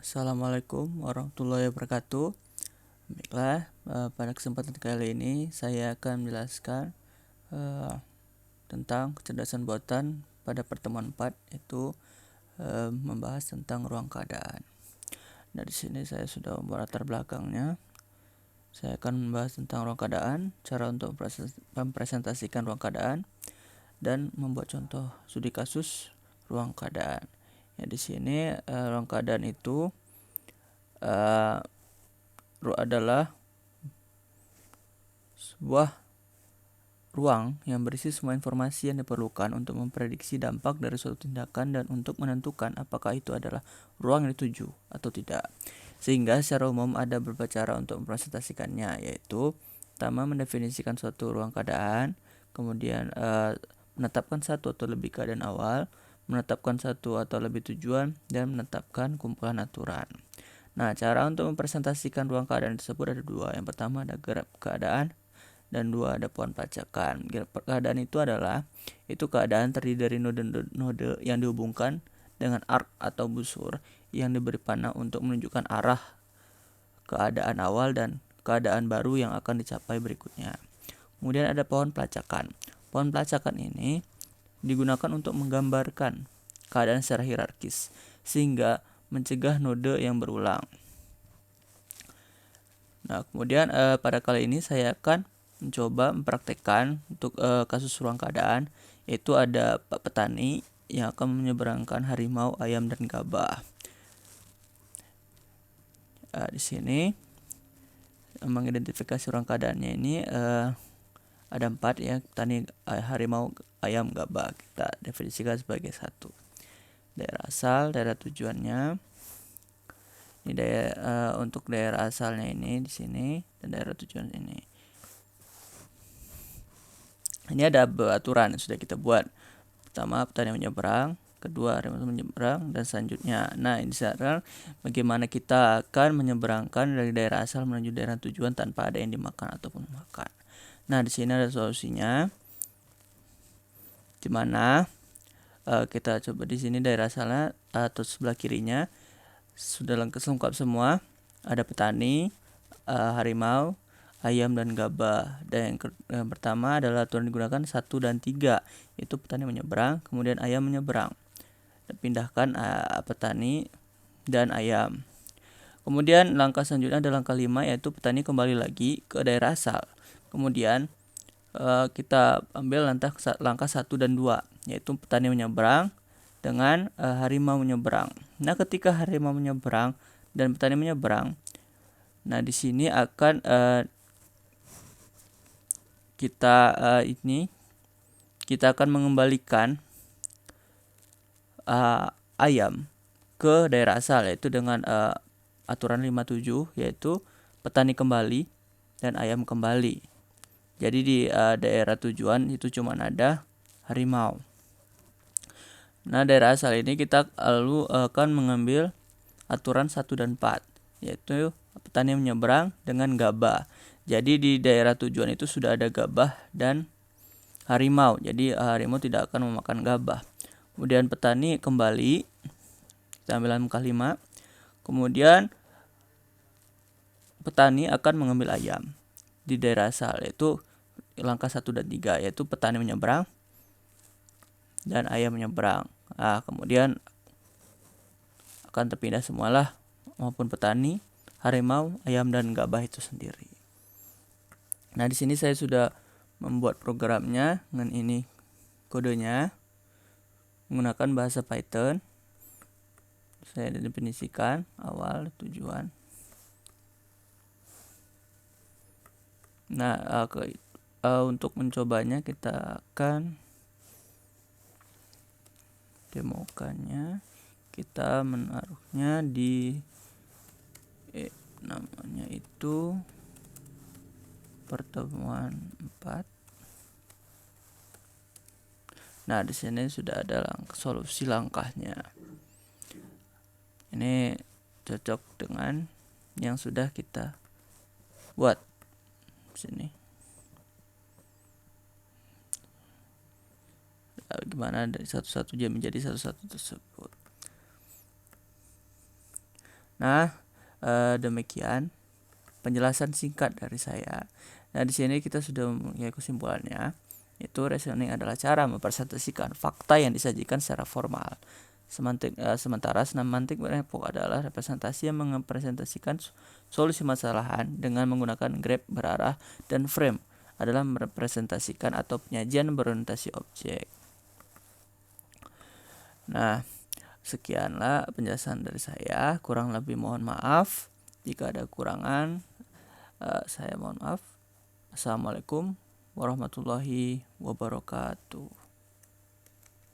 Assalamualaikum warahmatullahi wabarakatuh. Baiklah, pada kesempatan kali ini saya akan menjelaskan tentang kecerdasan buatan pada pertemuan 4, yaitu membahas tentang ruang keadaan. Nah, di sini saya sudah membuat latar belakangnya. Saya akan membahas tentang ruang keadaan, cara untuk mempresentasikan ruang keadaan, dan membuat contoh studi kasus ruang keadaan. Ya, di sini ruang keadaan itu adalah sebuah ruang yang berisi semua informasi yang diperlukan untuk memprediksi dampak dari suatu tindakan dan untuk menentukan apakah itu adalah ruang yang dituju atau tidak. Sehingga secara umum ada beberapa cara untuk mempresentasikannya, yaitu pertama mendefinisikan suatu ruang keadaan, kemudian menetapkan satu atau lebih keadaan awal, menetapkan satu atau lebih tujuan, dan menetapkan kumpulan aturan. Nah, cara untuk mempresentasikan ruang keadaan tersebut ada dua. Yang pertama ada graf keadaan, dan dua ada pohon pelacakan. Graf keadaan itu adalah keadaan terdiri dari node-node yang dihubungkan dengan arc atau busur yang diberi panah untuk menunjukkan arah keadaan awal dan keadaan baru yang akan dicapai berikutnya. Kemudian ada pohon pelacakan. Pohon pelacakan ini digunakan untuk menggambarkan keadaan secara hierarkis sehingga mencegah node yang berulang. Nah, kemudian pada kali ini saya akan mencoba mempraktekkan untuk kasus ruang keadaan, yaitu ada Pak Petani yang akan menyeberangkan harimau, ayam, dan gabah. Di sini mengidentifikasi ruang keadaannya ini ada 4 ya, petani, harimau, ayam, gabah. Kita definisikan sebagai satu. Daerah asal, daerah tujuannya. Ini untuk daerah asalnya ini di sini dan daerah tujuan ini. Ini ada aturan yang sudah kita buat. Pertama, petani menyeberang, kedua, harimau menyeberang, dan selanjutnya. Nah, ini sekarang bagaimana kita akan menyeberangkan dari daerah asal menuju daerah tujuan tanpa ada yang dimakan ataupun memakan. Nah, di sini ada solusinya. Dimana kita coba di sini daerah asalnya atau sebelah kirinya sudah lengkap semua. Ada petani, harimau, ayam, dan gabah. Dan yang pertama adalah aturan digunakan 1 dan 3, yaitu petani menyeberang, kemudian ayam menyeberang. Dan pindahkan petani dan ayam. Kemudian langkah selanjutnya adalah langkah 5, yaitu petani kembali lagi ke daerah asal. Kemudian kita ambil langkah 1 dan 2, yaitu petani menyeberang dengan harimau menyeberang. Nah, ketika harimau menyeberang dan petani menyeberang, nah di sini akan kita akan mengembalikan ayam ke daerah asal, yaitu dengan aturan 57, yaitu petani kembali dan ayam kembali. Jadi di daerah tujuan itu cuma ada harimau. Nah, daerah asal ini kita lalu akan mengambil aturan 1 dan 4, yaitu petani menyeberang dengan gabah. Jadi di daerah tujuan itu sudah ada gabah dan harimau. Jadi harimau tidak akan memakan gabah. Kemudian petani kembali, kita ambil langkah 5. Kemudian petani akan mengambil ayam di daerah asal, yaitu langkah 1 dan 3, yaitu petani menyeberang dan ayam menyeberang. Nah, kemudian akan terpindah semualah, maupun petani, harimau, ayam, dan gabah itu sendiri. Nah, di sini saya sudah membuat programnya dengan ini kodenya menggunakan bahasa Python. Saya definisikan awal, tujuan. Nah, untuk mencobanya kita akan demokannya. Kita menaruhnya di namanya itu pertemuan 4. Nah, di sini sudah ada solusi langkahnya. Ini cocok dengan yang sudah kita buat di sini. Gimana dari satu-satu dia menjadi satu-satu tersebut. Nah, demikian penjelasan singkat dari saya. Nah, di sini kita sudah mempunyai kesimpulannya. Itu reasoning adalah cara mempresentasikan fakta yang disajikan secara formal. Sementara semantik berepok adalah representasi yang merepresentasikan solusi masalahan dengan menggunakan grab berarah, dan frame adalah merepresentasikan atau penyajian berorientasi objek. Nah, sekianlah penjelasan dari saya. Kurang lebih mohon maaf. Jika ada kekurangan, saya mohon maaf. Assalamualaikum warahmatullahi wabarakatuh.